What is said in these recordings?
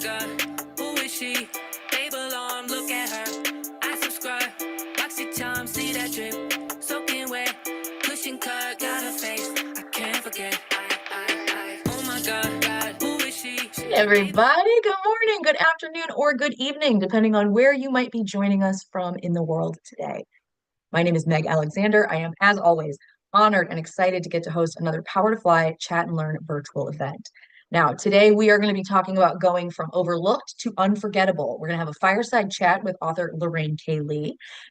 God, who is she? Babe alarm, look at her. I subscribe, box your charm, see that drip. Soaking wet, pushing cut, got a face. I can't forget. Oh my God, who is she? Hey, everybody, good morning, good afternoon, or good evening, depending on where you might be joining us from in the world today. My name is Meg Alexander. I am, as always, honored and excited to get to host another Power to Fly Chat and Learn virtual event. Now, today we are going to be talking about going from overlooked to unforgettable. We're going to have a fireside chat with author Lorraine K.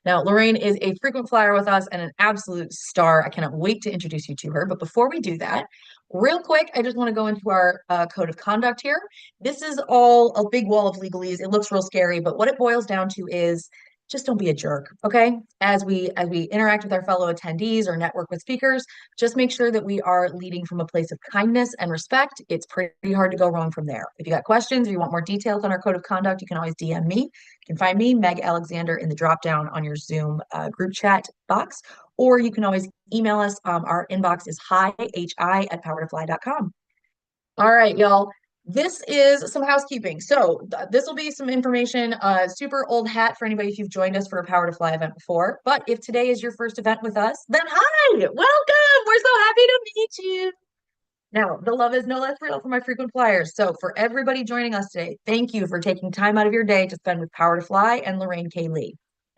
Now, Lorraine is a frequent flyer with us and an absolute star. I cannot wait to introduce you to her. But before we do that, real quick, I just want to go into our code of conduct here. This is all a big wall of legalese. It looks real scary, but what it boils down to is just don't be a jerk, okay? As we interact with our fellow attendees or network with speakers, just make sure that we are leading from a place of kindness and respect. It's pretty hard to go wrong from there. If you got questions or you want more details on our code of conduct, you can always DM me. You can find me, Meg Alexander, in the drop down on your Zoom group chat box, or you can always email us. Our inbox is hi@powertofly.com. All right, y'all. This is some housekeeping. So this will be some information, super old hat for anybody if you've joined us for a Power to Fly event before. But if today is your first event with us, then hi, welcome. We're so happy to meet you. Now, the love is no less real for my frequent flyers. So for everybody joining us today, thank you for taking time out of your day to spend with Power to Fly and Lorraine K.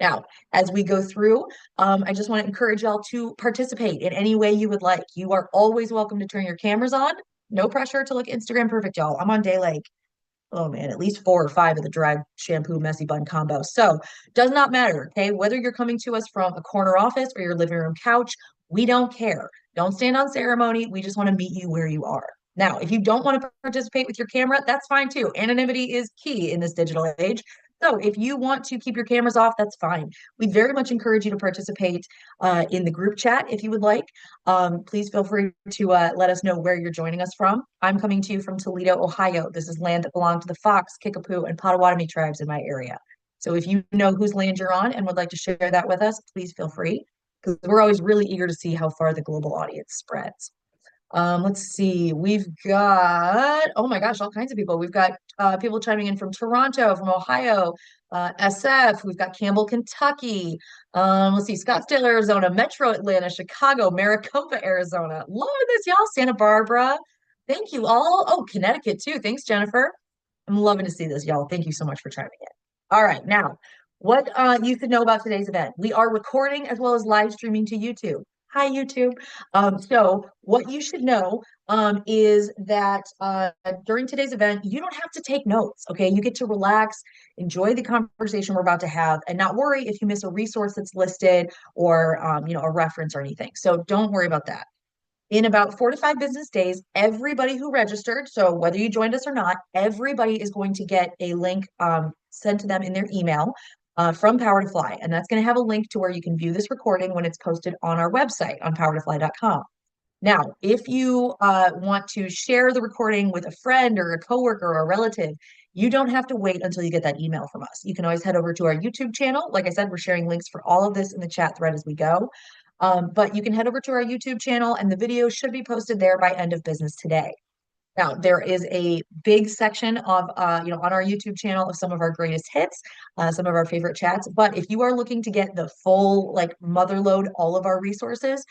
Now, as we go through, I just want to encourage y'all to participate in any way you would like. You are always welcome to turn your cameras on. No pressure to look Instagram perfect, y'all. I'm on day like, oh man, at least 4 or 5 of the drag shampoo messy bun combo. So does not matter, okay? Whether you're coming to us from a corner office or your living room couch, we don't care. Don't stand on ceremony. We just want to meet you where you are. Now, if you don't want to participate with your camera, that's fine too. Anonymity is key in this digital age. So if you want to keep your cameras off, that's fine. We very much encourage you to participate in the group chat if you would like. Please feel free to let us know where you're joining us from. I'm coming to you from Toledo, Ohio. This is land that belonged to the Fox, Kickapoo, and Potawatomi tribes in my area. So if you know whose land you're on and would like to share that with us, please feel free, because we're always really eager to see how far the global audience spreads. Let's see. We've got, oh my gosh, all kinds of people. We've got people chiming in from Toronto, from Ohio, SF. We've got Campbell, Kentucky. Let's see, Scottsdale, Arizona, Metro Atlanta, Chicago, Maricopa, Arizona. Loving this, y'all. Santa Barbara. Thank you all. Oh, Connecticut too. Thanks, Jennifer. I'm loving to see this, y'all. Thank you so much for chiming in. All right, now, what you should know about today's event. We are recording as well as live streaming to YouTube. Hi, YouTube. So what you should know is that during today's event, you don't have to take notes, okay? You get to relax, enjoy the conversation we're about to have, and not worry if you miss a resource that's listed or, a reference or anything. So don't worry about that. In about 4 to 5 business days, everybody who registered, so whether you joined us or not, everybody is going to get a link sent to them in their email from Power to Fly. And that's going to have a link to where you can view this recording when it's posted on our website on powertofly.com. Now, if you want to share the recording with a friend or a coworker or a relative, you don't have to wait until you get that email from us. You can always head over to our YouTube channel. Like I said, we're sharing links for all of this in the chat thread as we go. But you can head over to our YouTube channel and the video should be posted there by end of business today. Now, there is a big section of, on our YouTube channel of some of our greatest hits, some of our favorite chats. But if you are looking to get the full, like, motherload, all of our resources,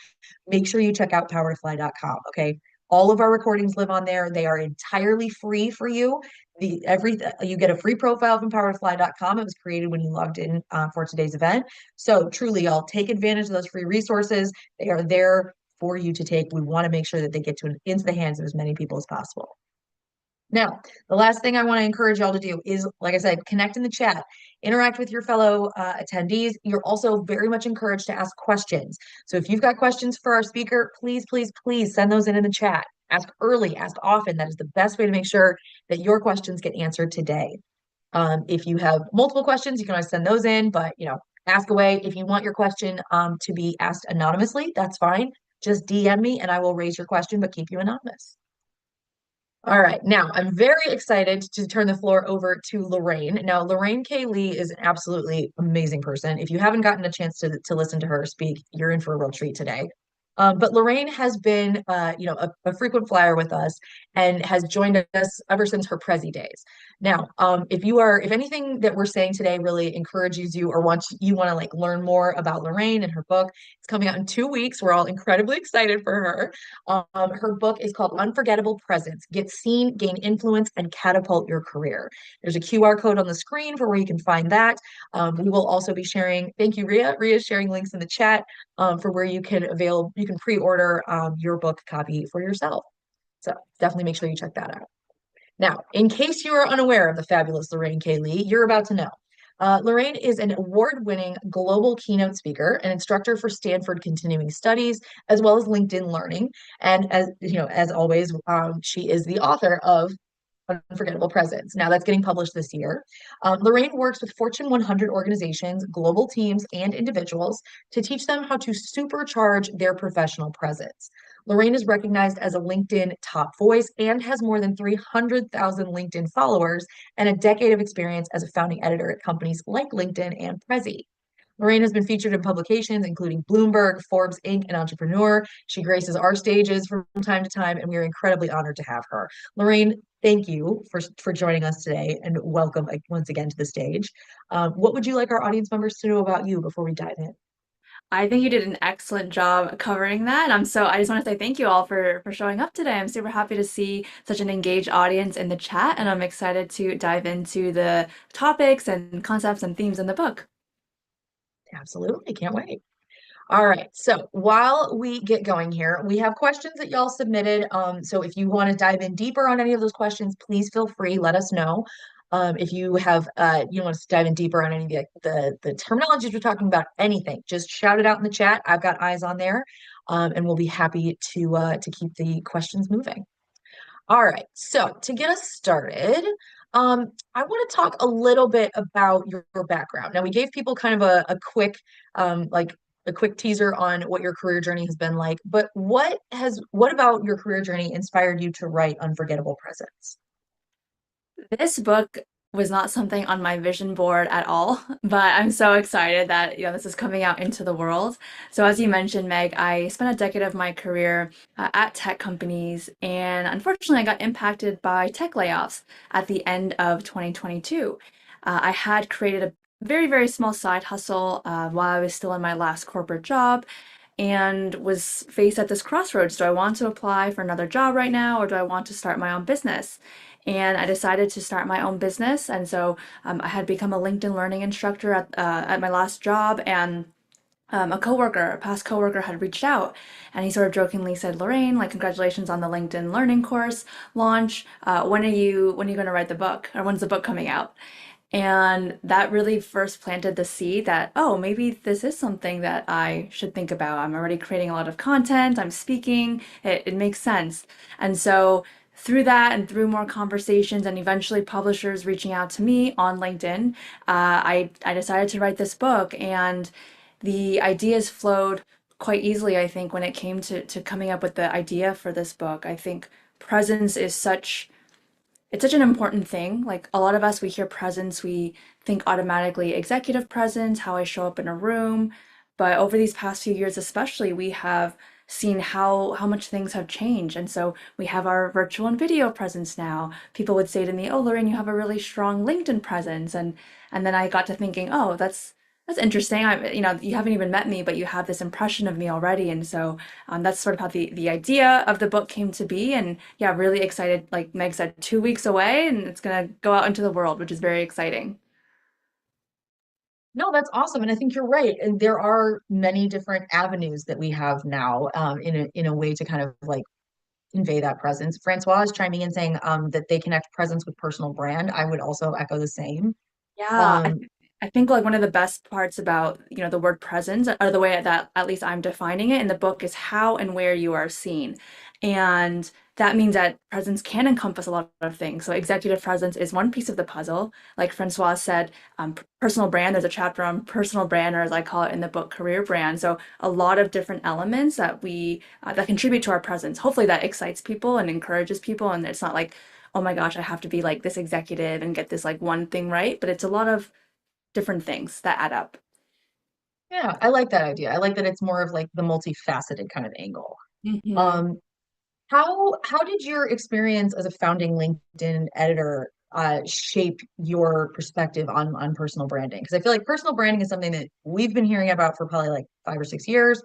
make sure you check out powertofly.com. Okay. All of our recordings live on there. They are entirely free for you. You get a free profile from powertofly.com. It was created when you logged in for today's event. So truly, y'all take advantage of those free resources. They are there for you to take. We want to make sure that they get into the hands of as many people as possible. Now, the last thing I want to encourage y'all to do is, like I said, connect in the chat, interact with your fellow attendees. You're also very much encouraged to ask questions. So if you've got questions for our speaker, please, please, please send those in the chat. Ask early, ask often. That is the best way to make sure that your questions get answered today. If you have multiple questions, you can always send those in, but ask away. If you want your question to be asked anonymously, that's fine. Just DM me and I will raise your question, but keep you anonymous. All right, now I'm very excited to turn the floor over to Lorraine. Now, Lorraine K. is an absolutely amazing person. If you haven't gotten a chance to listen to her speak, you're in for a real treat today. But Lorraine has been, a frequent flyer with us and has joined us ever since her Prezi days. Now, if anything that we're saying today really encourages you or you want to like learn more about Lorraine and her book, it's coming out in 2 weeks. We're all incredibly excited for her. Her book is called Unforgettable Presence: Get Seen, Gain Influence, and Catapult Your Career. There's a QR code on the screen for where you can find that. We will also be sharing, thank you, Ria. Ria's sharing links in the chat for where you can pre-order your book copy for yourself. So definitely make sure you check that out. Now, in case you are unaware of the fabulous Lorraine K. Lee, you're about to know. Lorraine is an award-winning global keynote speaker, an instructor for Stanford Continuing Studies, as well as LinkedIn Learning. And as you know, as always, she is the author of Unforgettable Presence. Now that's getting published this year. Lorraine works with Fortune 100 organizations, global teams, and individuals to teach them how to supercharge their professional presence. Lorraine is recognized as a LinkedIn top voice and has more than 300,000 LinkedIn followers and a decade of experience as a founding editor at companies like LinkedIn and Prezi. Lorraine has been featured in publications including Bloomberg, Forbes, Inc., and Entrepreneur. She graces our stages from time to time, and we are incredibly honored to have her. Lorraine, thank you for joining us today, and welcome once again to the stage. What would you like our audience members to know about you before we dive in? I think you did an excellent job covering that. And I just want to say thank you all for showing up today. I'm super happy to see such an engaged audience in the chat, and I'm excited to dive into the topics and concepts and themes in the book. Absolutely, can't wait. All right. So while we get going here, we have questions that y'all submitted. So if you want to dive in deeper on any of those questions, please feel free. Let us know. If you want us to dive in deeper on any of the terminologies we're talking about, anything, just shout it out in the chat. I've got eyes on there, and we'll be happy to keep the questions moving. All right. So to get us started, I want to talk a little bit about your background. Now, we gave people kind of a quick, like a quick teaser on what your career journey has been like, but what about your career journey inspired you to write Unforgettable Presence? This book was not something on my vision board at all, but I'm so excited that this is coming out into the world. So as you mentioned, Meg, I spent a decade of my career at tech companies, and unfortunately, I got impacted by tech layoffs at the end of 2022. I had created a very, very small side hustle while I was still in my last corporate job and was faced at this crossroads. Do I want to apply for another job right now, or do I want to start my own business? And I decided to start my own business. And so I had become a LinkedIn learning instructor at my last job. And a past coworker, had reached out, and he sort of jokingly said, "Lorraine, like, congratulations on the LinkedIn learning course launch. When are you going to write the book, or when's the book coming out?" And that really first planted the seed that, oh, maybe this is something that I should think about. I'm already creating a lot of content, I'm speaking, it makes sense. And so through that and through more conversations and eventually publishers reaching out to me on LinkedIn, I decided to write this book. And the ideas flowed quite easily, I think, when it came to coming up with the idea for this book. I think presence is it's such an important thing. Like, a lot of us, we hear presence, we think automatically executive presence, how I show up in a room. But over these past few years, especially, we have seen how much things have changed. And so we have our virtual and video presence now. People would say to me, "Oh, Lorraine, you have a really strong LinkedIn presence." And then I got to thinking, "Oh, that's interesting. You haven't even met me, but you have this impression of me already." And so that's sort of how the idea of the book came to be. And yeah, really excited. Like Meg said, 2 weeks away, and it's gonna go out into the world, which is very exciting. No, that's awesome. And I think you're right. And there are many different avenues that we have now in a way to kind of like convey that presence. Francois is chiming in saying that they connect presence with personal brand. I would also echo the same. Yeah, Um, I think like one of the best parts about, the word presence, or the way that at least I'm defining it in the book, is how and where you are seen. And that means that presence can encompass a lot of things. So executive presence is one piece of the puzzle. Like Francois said, personal brand, there's a chapter on personal brand, or as I call it in the book, career brand. So a lot of different elements that contribute to our presence. Hopefully that excites people and encourages people. And it's not like, oh my gosh, I have to be like this executive and get this like one thing right. But it's a lot of different things that add up. yeah, I like that idea. I like that it's more of like the multifaceted kind of angle. Hmm. Um, how did your experience as a founding LinkedIn editor shape your perspective on personal branding? Because I feel like personal branding is something that we've been hearing about for probably like 5 or 6 years,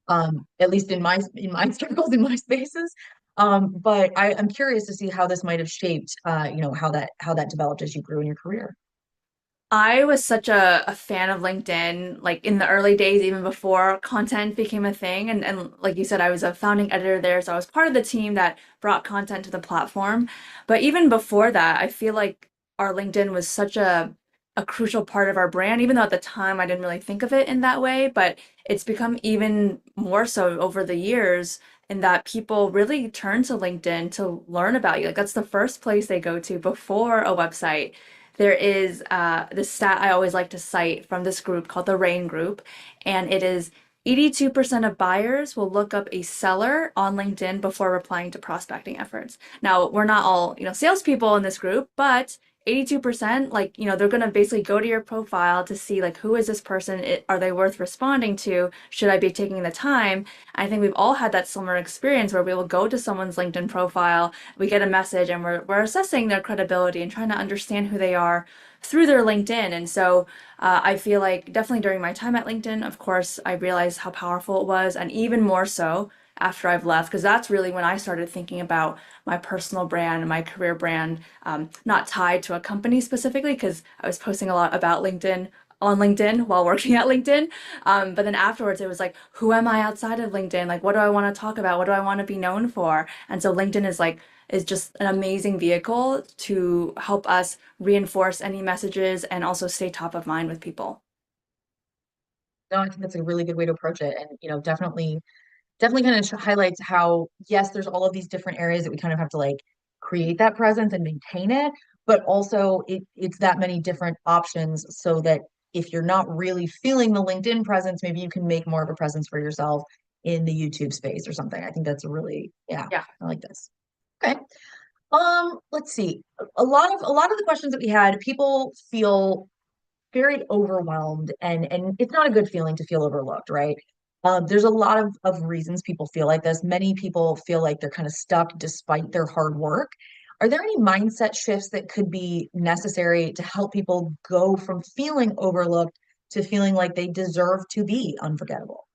at least in my circles, in my spaces. But I'm curious to see how this might have shaped, how that developed as you grew in your career. I was such a fan of LinkedIn, like in the early days, even before content became a thing. And like you said, I was a founding editor there, so I was part of the team that brought content to the platform. But even before that, I feel like our LinkedIn was such a crucial part of our brand, even though at the time I didn't really think of it in that way. But it's become even more so over the years in that people really turn to LinkedIn to learn about you. Like that's the first place they go to before a website. There is this stat I always like to cite from this group called the RAIN group, and it is 82% of buyers will look up a seller on LinkedIn before replying to prospecting efforts. Now, we're not all, salespeople in this group, but 82%, like, they're going to basically go to your profile to see, like, who is this person? Are they worth responding to? Should I be taking the time? I think we've all had that similar experience where we will go to someone's LinkedIn profile, we get a message, and we're assessing their credibility and trying to understand who they are through their LinkedIn. And so I feel like definitely during my time at LinkedIn, of course, I realized how powerful it was, and even more so after I've left, because that's really when I started thinking about my personal brand and my career brand, not tied to a company specifically, because I was posting a lot about LinkedIn on LinkedIn while working at LinkedIn. But then afterwards, it was like, who am I outside of LinkedIn? Like, what do I want to talk about? What do I want to be known for? And so LinkedIn is just an amazing vehicle to help us reinforce any messages and also stay top of mind with people. No, I think that's a really good way to approach it, and definitely kind of highlights how, yes, there's all of these different areas that we kind of have to like create that presence and maintain it, but also it's that many different options so that if you're not really feeling the LinkedIn presence, maybe you can make more of a presence for yourself in the YouTube space or something. I think that's a really, yeah, Yeah. I like this. Okay. Let's see. A lot of the questions that we had, people feel very overwhelmed, and it's not a good feeling to feel overlooked, right? There's a lot of reasons people feel like this. Many people feel like they're kind of stuck despite their hard work. Are there any mindset shifts that could be necessary to help people go from feeling overlooked to feeling like they deserve to be unforgettable?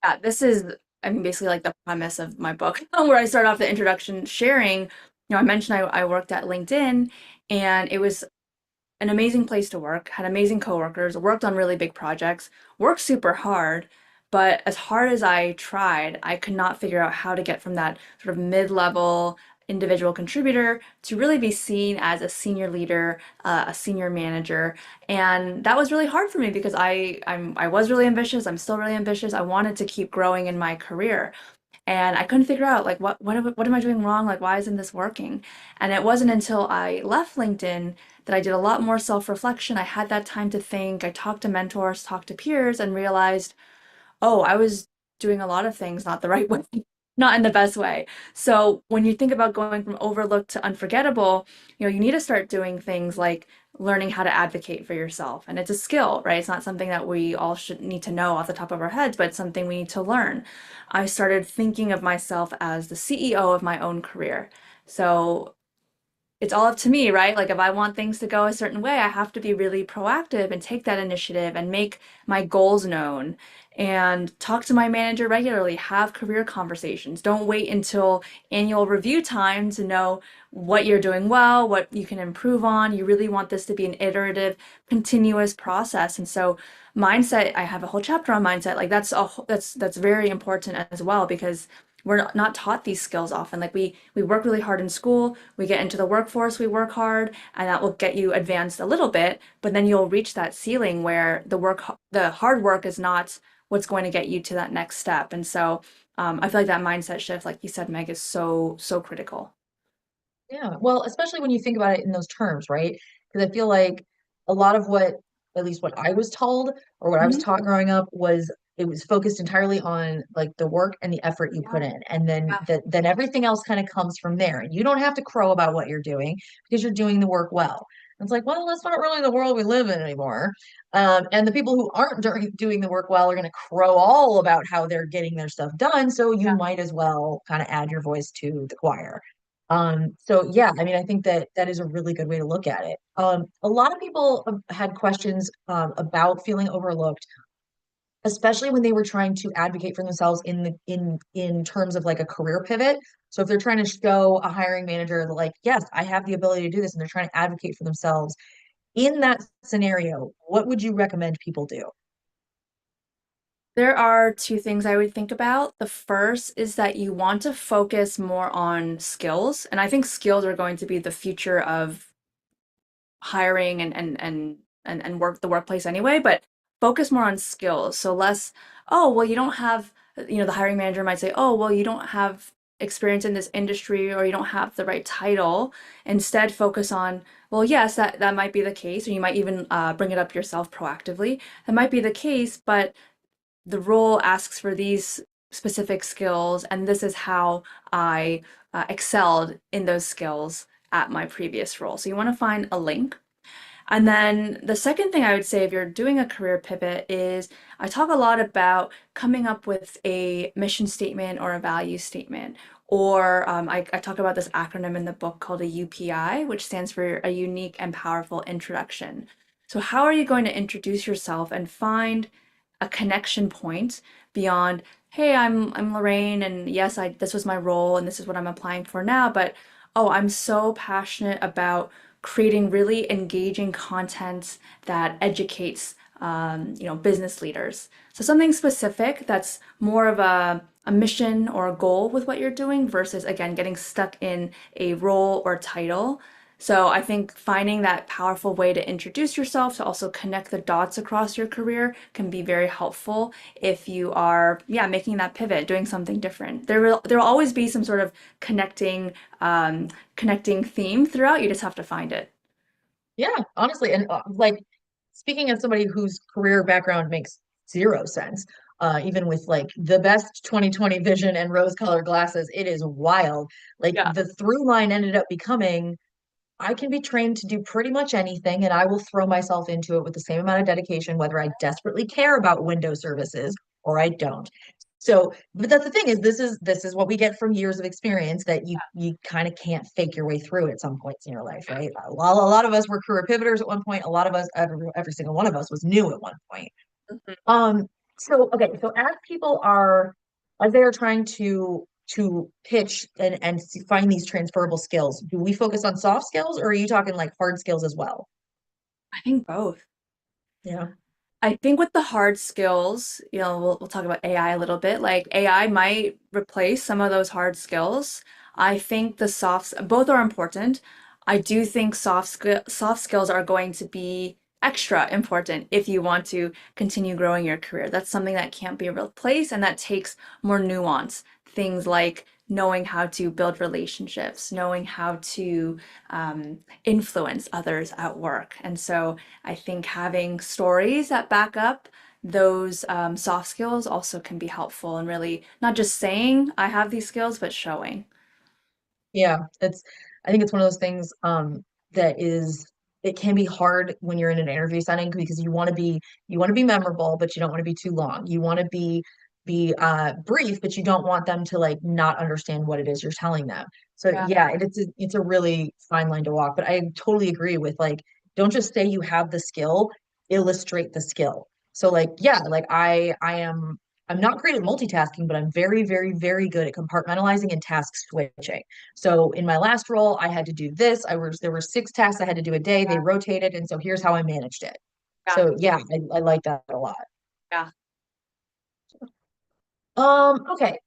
Yeah, this is, I mean, basically like the premise of my book, where I start off the introduction sharing. I mentioned I worked at LinkedIn, and it was an amazing place to work, had amazing coworkers, worked on really big projects, worked super hard. But as hard as I tried, I could not figure out how to get from that sort of mid-level individual contributor to really be seen as a senior leader, a senior manager. And that was really hard for me because I was really ambitious. I'm still really ambitious. I wanted to keep growing in my career. And I couldn't figure out like what am I doing wrong? Like why isn't this working? And it wasn't until I left LinkedIn that I did a lot more self-reflection. I had that time to think. I talked to mentors, talked to peers, and realized, oh, I was doing a lot of things not the right way, not in the best way. So when you think about going from overlooked to unforgettable, you need to start doing things like learning how to advocate for yourself. And it's a skill, right? It's not something that we all should need to know off the top of our heads, but it's something we need to learn. I started thinking of myself as the CEO of my own career. So it's all up to me, right? Like if I want things to go a certain way, I have to be really proactive and take that initiative and make my goals known and talk to my manager regularly, have career conversations. Don't wait until annual review time to know what you're doing well, what you can improve on. You really want this to be an iterative, continuous process. And so mindset, I have a whole chapter on mindset. Like that's very important as well because we're not taught these skills often. Like we work really hard in school, we get into the workforce, we work hard, and that will get you advanced a little bit, but then you'll reach that ceiling where the hard work is not what's going to get you to that next step. And so I feel like that mindset shift, like you said, Meg, is so critical. Yeah, well, especially when you think about it in those terms, right? Because I feel like a lot of what, at least what I was told or what I was Mhm. taught growing up, was it was focused entirely on like the work and the effort you Yeah, put in, and then yeah, then everything else kind of comes from there. And you don't have to crow about what you're doing because you're doing the work well. And it's like, well, that's not really the world we live in anymore. And the people who aren't doing the work well are going to crow all about how they're getting their stuff done. So you yeah. might as well kind of add your voice to the choir. So yeah, I mean, I think that that is a really good way to look at it. A lot of people had questions about feeling overlooked, especially when they were trying to advocate for themselves in in terms of like a career pivot. So if they're trying to show a hiring manager that like, yes, I have the ability to do this, and they're trying to advocate for themselves in that scenario, what would you recommend people do? There are two things I would think about. The first is that you want to focus more on skills, and I think skills are going to be the future of hiring and work the workplace anyway, but focus more on skills. So less, oh, well, you don't have, the hiring manager might say, oh, well, you don't have experience in this industry or you don't have the right title. Instead, focus on, well, yes, that might be the case, or you might even bring it up yourself proactively. That might be the case, but the role asks for these specific skills, and this is how I excelled in those skills at my previous role. So you want to find a link. And then the second thing I would say if you're doing a career pivot is I talk a lot about coming up with a mission statement or a value statement. Or I talk about this acronym in the book called a UPI, which stands for a unique and powerful introduction. So, how are you going to introduce yourself and find a connection point beyond, hey, I'm Lorraine, and yes, I this was my role, and this is what I'm applying for now, but oh, I'm so passionate about creating really engaging content that educates business leaders. So something specific that's more of a mission or a goal with what you're doing versus again getting stuck in a role or title. So I think finding that powerful way to introduce yourself to also connect the dots across your career can be very helpful if you are, yeah, making that pivot, doing something different. There will always be some sort of connecting theme throughout. You just have to find it. Yeah, honestly, and like speaking as somebody whose career background makes zero sense, even with like the best 2020 vision and rose-colored glasses, it is wild. Like Yeah. the through line ended up becoming, I can be trained to do pretty much anything, and I will throw myself into it with the same amount of dedication, whether I desperately care about Windows services or I don't. So, but that's the thing is this is what we get from years of experience that you kind of can't fake your way through at some points in your life, right? A lot of us were career pivoters at one point. A lot of us, every single one of us was new at one point. Mhm. Um, so okay, so as they are trying to pitch and find these transferable skills, do we focus on soft skills or are you talking like hard skills as well? I think both. Yeah. I think with the hard skills, we'll talk about AI a little bit. Like AI might replace some of those hard skills. I think both are important. I do think soft skills are going to be extra important if you want to continue growing your career. That's something that can't be replaced and that takes more nuance. Things like knowing how to build relationships, knowing how to influence others at work. And so I think having stories that back up those soft skills also can be helpful and really not just saying I have these skills, but showing. Yeah, I think it's one of those things that is it can be hard when you're in an interview setting because you want to be memorable, but you don't want to be too long. You want to be brief, but you don't want them to like not understand what it is you're telling them. So Yeah. yeah, it's a really fine line to walk. But I totally agree with like don't just say you have the skill, illustrate the skill. So like yeah, like I'm not great at multitasking, but I'm very, very, very good at compartmentalizing and task switching. So in my last role, I had to do this. There were 6 tasks I had to do a day. They rotated, and so here's how I managed it. Yeah. So yeah, I like that a lot. Yeah. Okay.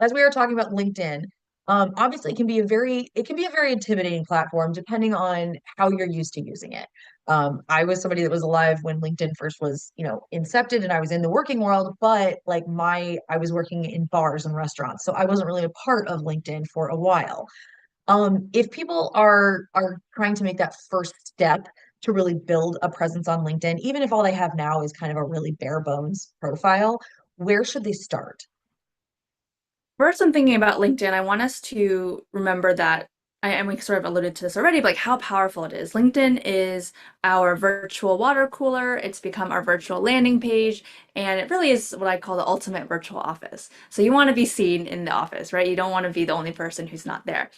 As we are talking about LinkedIn, obviously it can be a very intimidating platform depending on how you're used to using it. I was somebody that was alive when LinkedIn first was, incepted and I was in the working world, but like I was working in bars and restaurants, so I wasn't really a part of LinkedIn for a while. If people are trying to make that first step to really build a presence on LinkedIn, even if all they have now is kind of a really bare bones profile, where should they start? First, I'm thinking about LinkedIn. I want us to remember that and we sort of alluded to this already, but like how powerful it is. LinkedIn is our virtual water cooler. It's become our virtual landing page, and it really is what I call the ultimate virtual office. So you want to be seen in the office, right? You don't want to be the only person who's not there.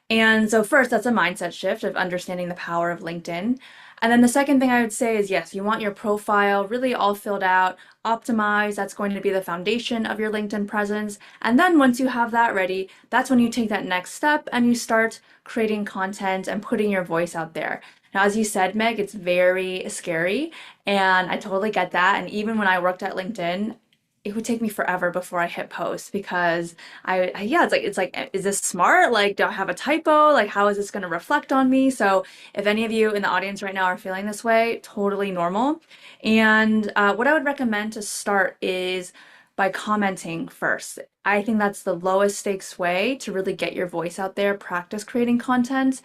And so first, that's a mindset shift of understanding the power of LinkedIn. And then the second thing I would say is yes, you want your profile really all filled out, optimized. That's going to be the foundation of your LinkedIn presence. And then once you have that ready, that's when you take that next step and you start creating content and putting your voice out there. Now, as you said, Meg, it's very scary, and I totally get that. And even when I worked at LinkedIn, it would take me forever before I hit post because yeah, it's like, is this smart? Like, do I have a typo? Like, how is this going to reflect on me? So if any of you in the audience right now are feeling this way, totally normal. And what I would recommend to start is by commenting first. I think that's the lowest stakes way to really get your voice out there, practice creating content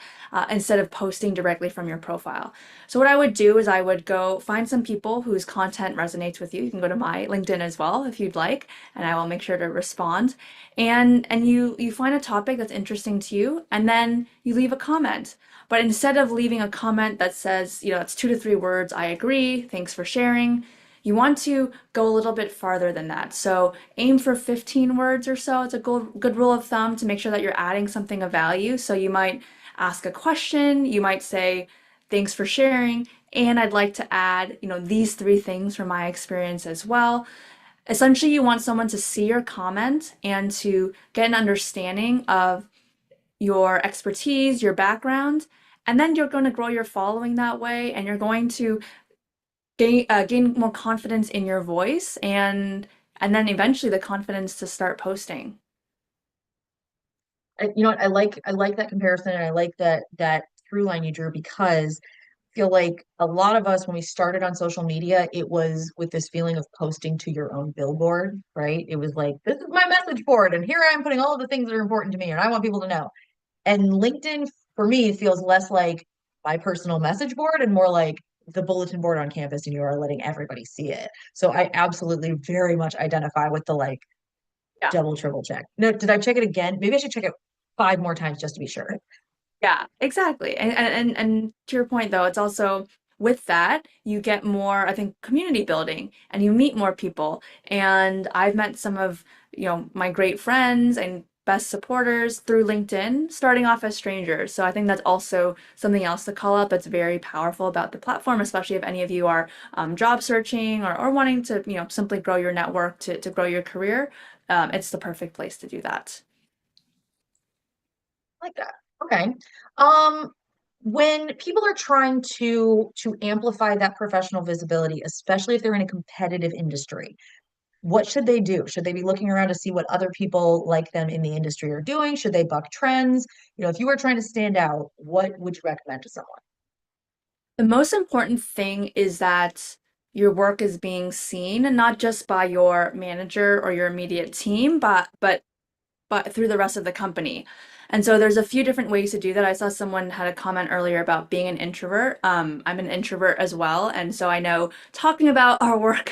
instead of posting directly from your profile. So what I would do is I would go find some people whose content resonates with you. You can go to my LinkedIn as well if you'd like, and I will make sure to respond. And you find a topic that's interesting to you, and then you leave a comment. But instead of leaving a comment that says, it's 2 to 3 words, I agree, thanks for sharing, you want to go a little bit farther than that. So aim for 15 words or so. It's a good rule of thumb to make sure that you're adding something of value. So you might ask a question, you might say, thanks for sharing, and I'd like to add, these 3 things from my experience as well. Essentially, you want someone to see your comment and to get an understanding of your expertise, your background, and then you're going to grow your following that way, and you're going to gain more confidence in your voice, and then eventually the confidence to start posting. You know what? I like that comparison, and I like that through line you drew, because I feel like a lot of us when we started on social media, it was with this feeling of posting to your own billboard, right? It was like, this is my message board, and here I am putting all of the things that are important to me, and I want people to know. And LinkedIn for me feels less like my personal message board and more like the bulletin board on campus, and you are letting everybody see it. So I absolutely very much identify with the like Yeah. double, triple check. No, did I check it again? Maybe I should check it 5 more times just to be sure. Yeah, exactly. And to your point though, it's also with that, you get more, I think, community building and you meet more people. And I've met some of, my great friends and best supporters through LinkedIn, starting off as strangers. So I think that's also something else to call out that's very powerful about the platform, especially if any of you are job searching or wanting to, simply grow your network to grow your career. It's the perfect place to do that. I like that. Okay. Um, when people are trying to amplify that professional visibility, especially if they're in a competitive industry, what should they do? Should they be looking around to see what other people like them in the industry are doing? Should they buck trends? If you were trying to stand out, what would you recommend to someone? The most important thing is that your work is being seen, and not just by your manager or your immediate team, but through the rest of the company. And so there's a few different ways to do that. I saw someone had a comment earlier about being an introvert. I'm an introvert as well, and so I know talking about our work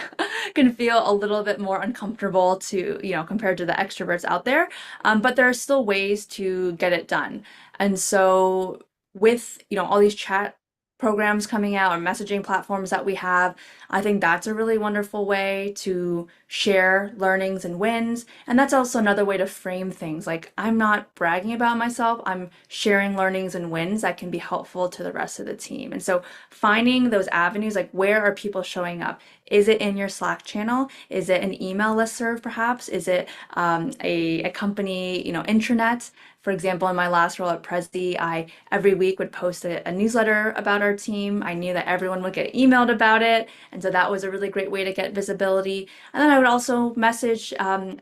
can feel a little bit more uncomfortable to, compared to the extroverts out there. But there are still ways to get it done. And so with, all these chat programs coming out or messaging platforms that we have, I think that's a really wonderful way to share learnings and wins. And that's also another way to frame things. Like, I'm not bragging about myself, I'm sharing learnings and wins that can be helpful to the rest of the team. And so finding those avenues, like where are people showing up? Is it in your Slack channel? Is it an email listserv perhaps? Is it a company, intranet? For example, in my last role at Prezi, I every week would post a newsletter about our team. I knew that everyone would get emailed about it, and so that was a really great way to get visibility. And then I would also message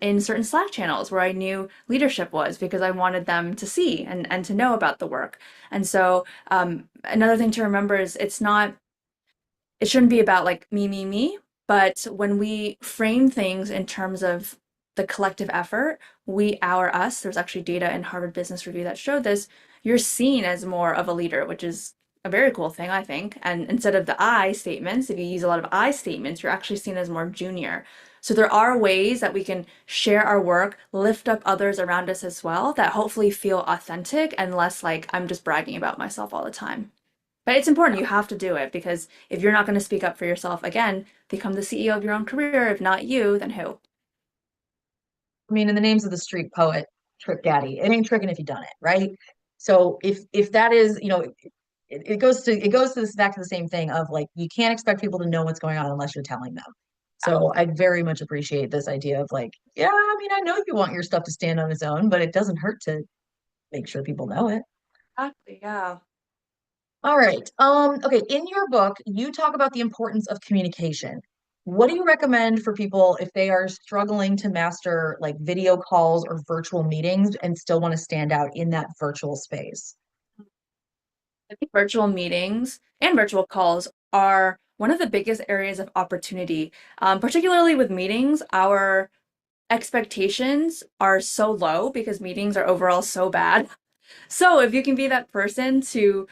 in certain Slack channels where I knew leadership was, because I wanted them to see and to know about the work. And so another thing to remember is it shouldn't be about like me, but when we frame things in terms of the collective effort, us, there's actually data in Harvard Business Review that showed this, you're seen as more of a leader, which is a very cool thing, I think. And instead of the I statements, if you use a lot of I statements, you're actually seen as more junior. So there are ways that we can share our work, lift up others around us as well, that hopefully feel authentic and less like I'm just bragging about myself all the time. But it's important, you have to do it because if you're not going to speak up for yourself, again, become the CEO of your own career. If not you, then who? I mean, in the names of the street poet, Trick Daddy, it ain't tricking if you done it, right? So if that is, it goes to this back to the same thing of like you can't expect people to know what's going on unless you're telling them. So I very much appreciate this idea of like, yeah, I mean, I know you want your stuff to stand on its own, but it doesn't hurt to make sure people know it. Exactly, yeah. All right. Okay, in your book, you talk about the importance of communication. What do you recommend for people if they are struggling to master like video calls or virtual meetings and still want to stand out in that virtual space? I think virtual meetings and virtual calls are one of the biggest areas of opportunity. Particularly with meetings, our expectations are so low because meetings are overall so bad. So if you can be that person to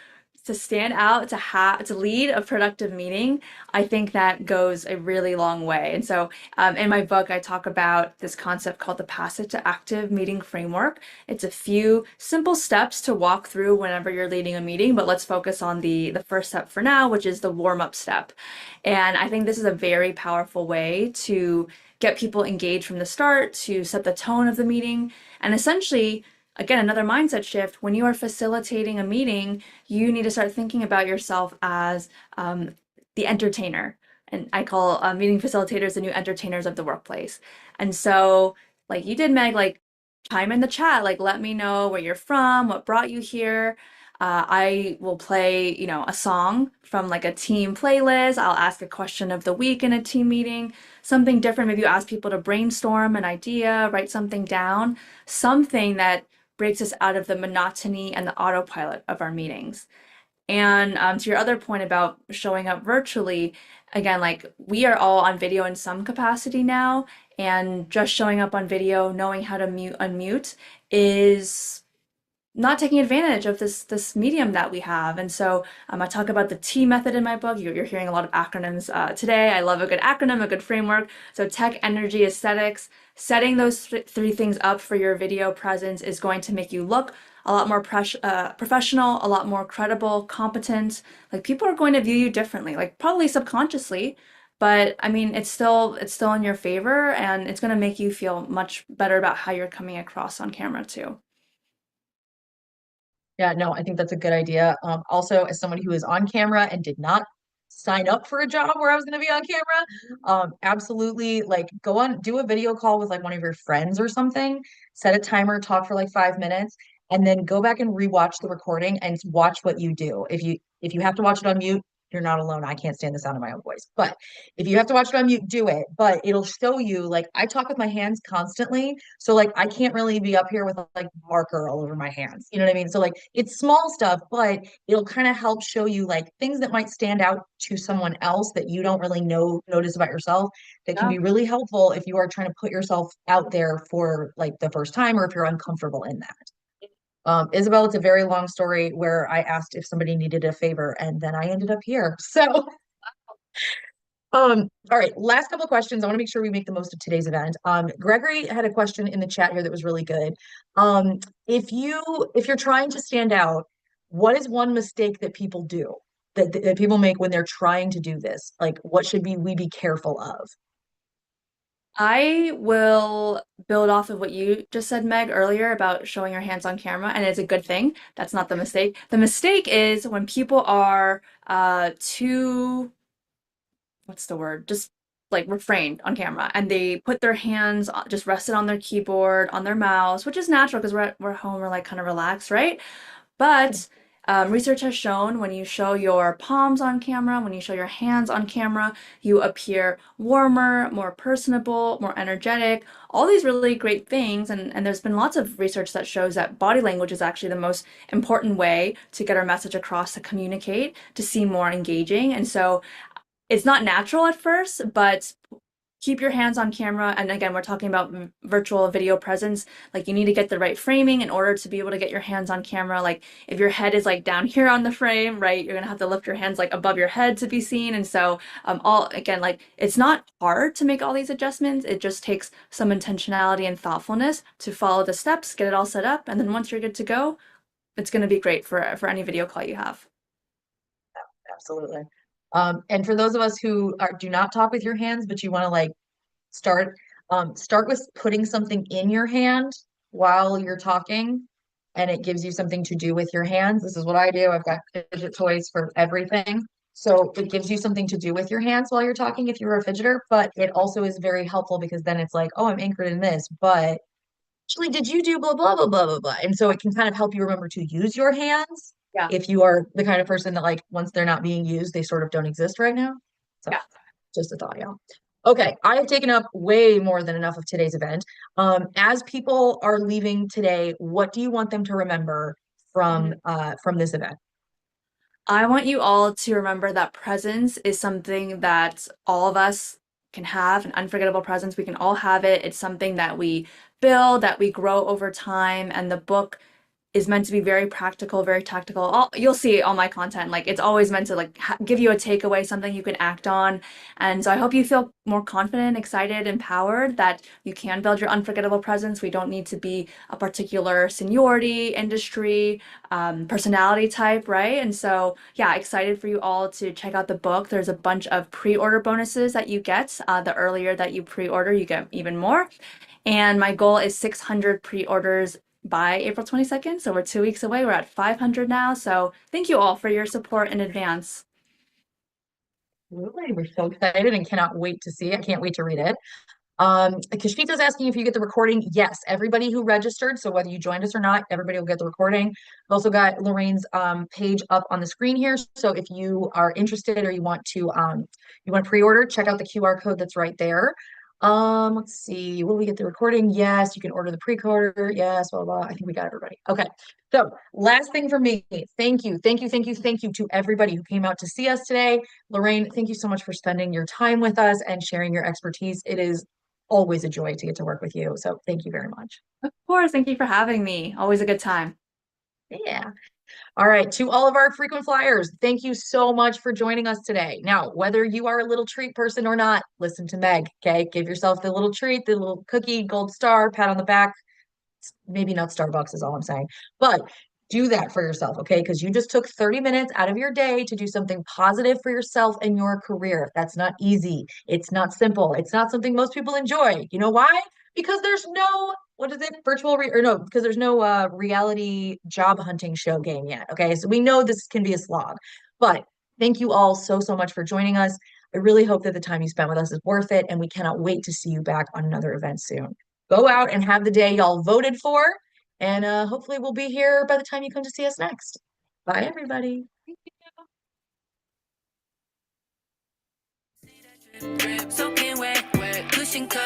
stand out, to lead a productive meeting, I think that goes a really long way. And so in my book, I talk about this concept called the passive to active meeting framework. It's a few simple steps to walk through whenever you're leading a meeting, but let's focus on the first step for now, which is the warm-up step. And I think this is a very powerful way to get people engaged from the start, to set the tone of the meeting, and essentially again, another mindset shift. When you are facilitating a meeting, you need to start thinking about yourself as the entertainer. And I call meeting facilitators the new entertainers of the workplace. And so, like you did, Meg, like chime in the chat, like let me know where you're from, what brought you here. I will play, a song from like a team playlist. I'll ask a question of the week in a team meeting, something different. Maybe you ask people to brainstorm an idea, write something down, something that breaks us out of the monotony and the autopilot of our meetings. And to your other point about showing up virtually, again, like we are all on video in some capacity now, and just showing up on video, knowing how to mute, unmute is not taking advantage of this medium that we have. And so I talk about the T method in my book. You're hearing a lot of acronyms today. I love a good acronym, a good framework. So tech, energy, aesthetics, setting those three things up for your video presence is going to make you look a lot more professional, a lot more credible, competent. Like people are going to view you differently, like probably subconsciously, but I mean, it's still in your favor, and it's going to make you feel much better about how you're coming across on camera too. Yeah, no, I think that's a good idea. Also, as someone who is on camera and did not sign up for a job where I was going to be on camera, absolutely like go on, do a video call with like one of your friends or something, set a timer, talk for like 5 minutes, and then go back and rewatch the recording and watch what you do. If you have to watch it on mute, you're not alone. I can't stand the sound of my own voice. But if you have to watch it on mute, do it. But it'll show you like I talk with my hands constantly. So like I can't really be up here with like marker all over my hands. You know what I mean? So like it's small stuff, but it'll kind of help show you like things that might stand out to someone else that you don't really notice about yourself that can Yeah. be really helpful if you are trying to put yourself out there for like the first time or if you're uncomfortable in that. Isabel, it's a very long story where I asked if somebody needed a favor and then I ended up here. So, all right, last couple of questions. I want to make sure we make the most of today's event. Gregory had a question in the chat here that was really good. Um, if you're trying to stand out, what is one mistake that people do that people make when they're trying to do this? Like, what should we be careful of? I will build off of what you just said, Meg, earlier about showing your hands on camera, and it's a good thing. That's not the mistake. The mistake is when people are too, what's the word? Just like refrained on camera, and they put their hands just rested on their keyboard, on their mouse, which is natural because we're home, we're like kind of relaxed, right? But research has shown when you show your palms on camera, when you show your hands on camera, you appear warmer, more personable, more energetic, all these really great things. And there's been lots of research that shows that body language is actually the most important way to get our message across, to communicate, to seem more engaging. And so it's not natural at first, but keep your hands on camera. And again, we're talking about virtual video presence. Like you need to get the right framing in order to be able to get your hands on camera. Like if your head is like down here on the frame, right, you're gonna have to lift your hands like above your head to be seen. And so all again, like it's not hard to make all these adjustments. It just takes some intentionality and thoughtfulness to follow the steps, get it all set up, and then once you're good to go, it's gonna be great for any video call you have. Absolutely. And for those of us who do not talk with your hands, but you want to like start, start with putting something in your hand while you're talking, and it gives you something to do with your hands. This is what I do. I've got fidget toys for everything. So it gives you something to do with your hands while you're talking if you're a fidgeter, but it also is very helpful because then it's like, oh, I'm anchored in this, but actually, did you do blah, blah, blah, blah, blah, blah? And so it can kind of help you remember to use your hands Yeah. if you are the kind of person that like once they're not being used, they sort of don't exist right now. So Yeah. just a thought, yeah. Okay, I have taken up way more than enough of today's event. As people are leaving today, what do you want them to remember from this event? I want you all to remember that presence is something that all of us can have, an unforgettable presence. We can all have it. It's something that we build, that we grow over time. And the book is meant to be very practical, very tactical. You'll see all my content. Like it's always meant to like give you a takeaway, something you can act on. And so I hope you feel more confident, excited, empowered that you can build your unforgettable presence. We don't need to be a particular seniority, industry, personality type, right? And so, yeah, excited for you all to check out the book. There's a bunch of pre-order bonuses that you get. The earlier that you pre-order, you get even more. And my goal is 600 pre-orders by April 22nd. So we're 2 weeks away. We're at 500 now. So thank you all for your support in advance. Really, we're so excited and cannot wait to see it. Can't wait to read it. Kashmita's asking if you get the recording. Yes, everybody who registered, so whether you joined us or not, everybody will get the recording. I've also got Lorraine's page up on the screen here. So if you are interested or you want to pre-order, check out the QR code that's right there. Let's see, will we get the recording? Yes, you can order the pre-order. Yes, blah, blah. I think we got everybody. Okay. So last thing for me, thank you, thank you, thank you, thank you to everybody who came out to see us today. Lorraine, thank you so much for spending your time with us and sharing your expertise. It is always a joy to get to work with you. So thank you very much. Of course, thank you for having me. Always a good time. Yeah. All right. To all of our frequent flyers, thank you so much for joining us today. Now, whether you are a little treat person or not, listen to Meg. Okay. Give yourself the little treat, the little cookie, gold star, pat on the back. Maybe not Starbucks is all I'm saying, but do that for yourself, okay? Because you just took 30 minutes out of your day to do something positive for yourself and your career. That's not easy. It's not simple. It's not something most people enjoy. You know why? Because there's no, what is it? Or no, because there's no reality job hunting show game yet. Okay. So we know this can be a slog, but thank you all so, so much for joining us. I really hope that the time you spent with us is worth it, and we cannot wait to see you back on another event soon. Go out and have the day y'all voted for. And hopefully we'll be here by the time you come to see us next. Bye, everybody. Soaking wet, cushion cut.